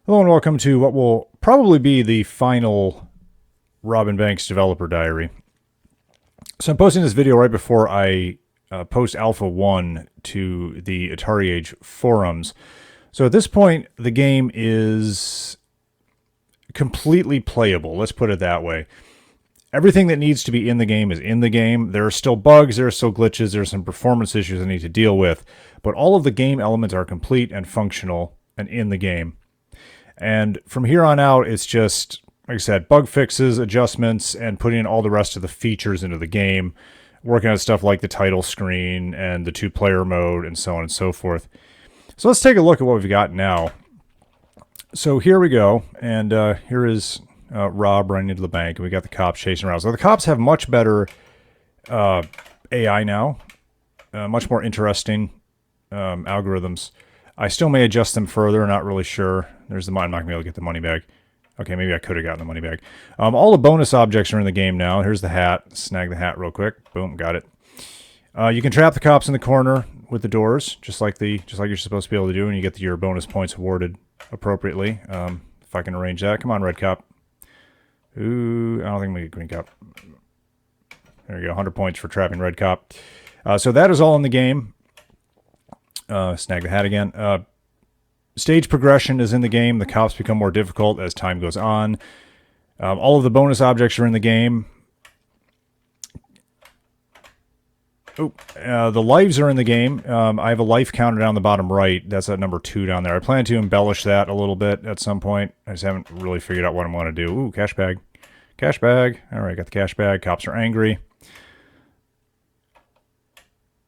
Hello and welcome to what will probably be the final Robin Banks developer diary. So I'm posting this video right before I post Alpha 1 to the Atari Age forums. So at this point, the game is completely playable. Let's put it that way. Everything that needs to be in the game is in the game. There are still bugs, there are still glitches, there are some performance issues I need to deal with, but all of the game elements are complete and functional and in the game. And from here on out, it's just, like I said, bug fixes, adjustments, and putting in all the rest of the features into the game, working on stuff like the title screen and the two-player mode and so on and so forth. So let's take a look at what we've got now. So here we go, and here is Rob running into the bank, and we got the cops chasing around. So the cops have much better AI now, much more interesting algorithms. I still may adjust them further, not really sure. There's the money. I'm not going to be able to get the money back. Okay, maybe I could have gotten the money back. All the bonus objects are in the game now. Here's the hat. Snag the hat real quick. Boom, got it. You can trap the cops in the corner with the doors, just like you're supposed to be able to do, and you get your bonus points awarded appropriately. If I can arrange that. Come on, red cop. Ooh, I don't think we get green cop. There you go, 100 points for trapping red cop. So that is all in the game. Snag the hat again. Stage progression is in the game. The cops become more difficult as time goes on. All of the bonus objects are in the game. The lives are in the game. I have a life counter down the bottom right. That's at number 2 down there. I plan to embellish that a little bit at some point. I just haven't really figured out what I'm going to do. Ooh, cash bag. Cash bag. All right, got the cash bag. Cops are angry.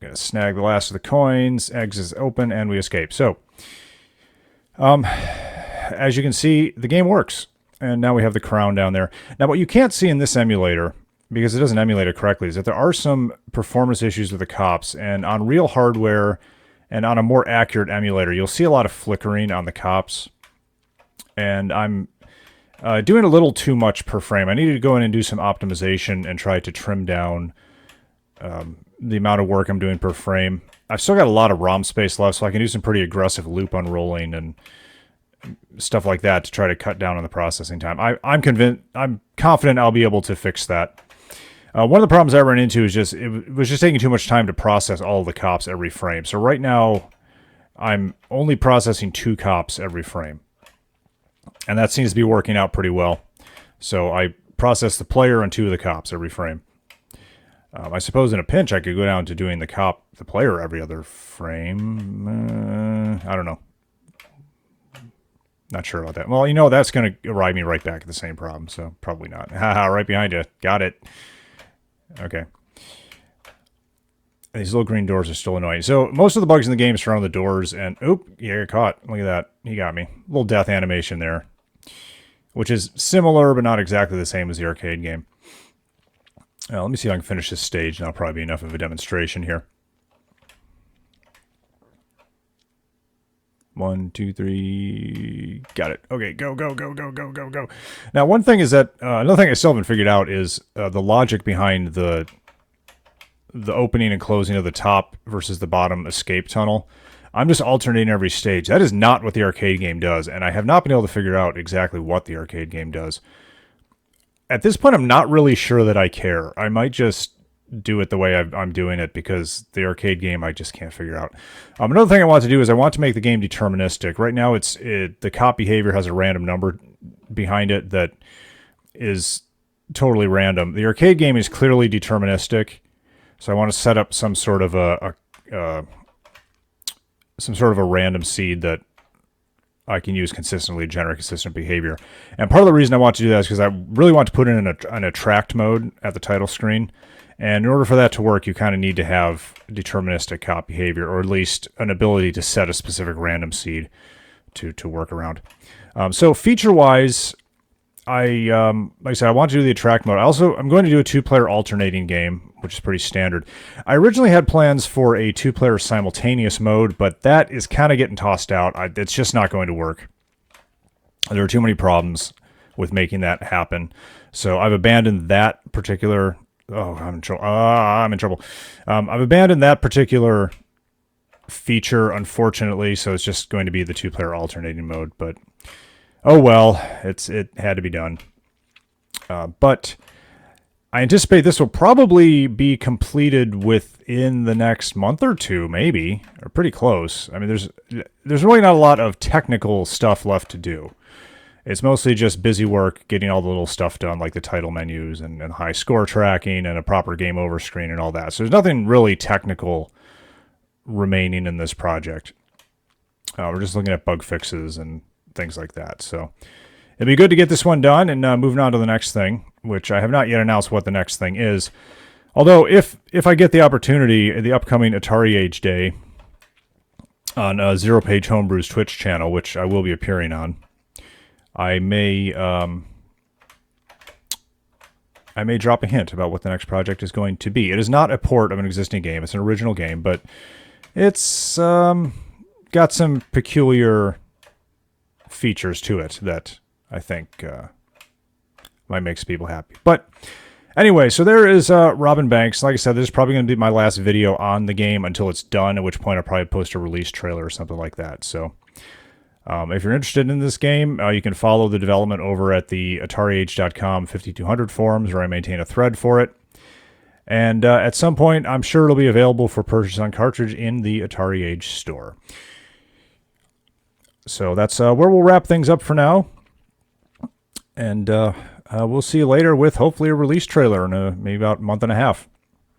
Gonna snag the last of the coins. Exit is open, and we escape. So, as you can see, the game works. And now we have the crown down there. Now, what you can't see in this emulator, because it doesn't emulate it correctly, is that there are some performance issues with the cops. And on real hardware and on a more accurate emulator, you'll see a lot of flickering on the cops. And I'm doing a little too much per frame. I needed to go in and do some optimization and try to trim down the amount of work I'm doing per frame. I've still got a lot of ROM space left, so I can do some pretty aggressive loop unrolling and stuff like that to try to cut down on the processing time. I'm confident I'll be able to fix that. One of the problems I ran into is it was just taking too much time to process all of the cops every frame. So right now, I'm only processing 2 cops every frame. And that seems to be working out pretty well. So I process the player and 2 of the cops every frame. I suppose in a pinch I could go down to doing the player every other frame. I don't know. Not sure about that. Well, you know, that's going to arrive me right back at the same problem, so probably not. Haha, right behind you. Got it. Okay. These little green doors are still annoying. So most of the bugs in the game surround the doors, and oop, yeah, got caught. Look at that. He got me. A little death animation there, which is similar but not exactly the same as the arcade game. Let me see if I can finish this stage, and that'll probably be enough of a demonstration here. 1, 2, 3. Got it. Okay, go, go, go, go, go, go, go. Now, one thing is that another thing I still haven't figured out is the logic behind the opening and closing of the top versus the bottom escape tunnel. I'm just alternating every stage. That is not what the arcade game does, and I have not been able to figure out exactly what the arcade game does. At this point, I'm not really sure that I care. I might just do it the way I'm doing it because the arcade game I just can't figure out. Another thing I want to do is I want to make the game deterministic. Right now, the cop behavior has a random number behind it that is totally random. The arcade game is clearly deterministic, so I want to set up some sort of a random seed that I can use consistently to generate consistent behavior. And part of the reason I want to do that is because I really want to put in an attract mode at the title screen. And in order for that to work, you kind of need to have deterministic cop behavior, or at least an ability to set a specific random seed to work around. So feature-wise, like I said, I want to do the attract mode. I'm going to do a 2-player alternating game, which is pretty standard. I originally had plans for a 2-player simultaneous mode, but that is kind of getting tossed out. It's just not going to work. There are too many problems with making that happen. So I've abandoned that particular... Oh, I'm in trouble. I'm in trouble. I've abandoned that particular feature, unfortunately, so it's just going to be the 2-player alternating mode. But oh well, it had to be done. But I anticipate this will probably be completed within the next month or two, maybe, or pretty close. I mean, there's really not a lot of technical stuff left to do. It's mostly just busy work, getting all the little stuff done, like the title menus and high score tracking and a proper game over screen and all that. So there's nothing really technical remaining in this project. We're just looking at bug fixes and things like that. So it'd be good to get this one done and moving on to the next thing, which I have not yet announced what the next thing is. Although if I get the opportunity at the upcoming Atari Age Day on Zero Page Homebrew's Twitch channel, which I will be appearing on, I may drop a hint about what the next project is going to be. It is not a port of an existing game. It's an original game, but it's got some peculiar features to it that I think might make some people happy. But anyway, so there is Robin Banks. Like I said, this is probably going to be my last video on the game until it's done, at which point I'll probably post a release trailer or something like that. So if you're interested in this game, you can follow the development over at the AtariAge.com 5200 forums, where I maintain a thread for it. And at some point, I'm sure it'll be available for purchase on cartridge in the Atari Age store. So that's where we'll wrap things up for now. And we'll see you later with hopefully a release trailer in maybe about a month and a half.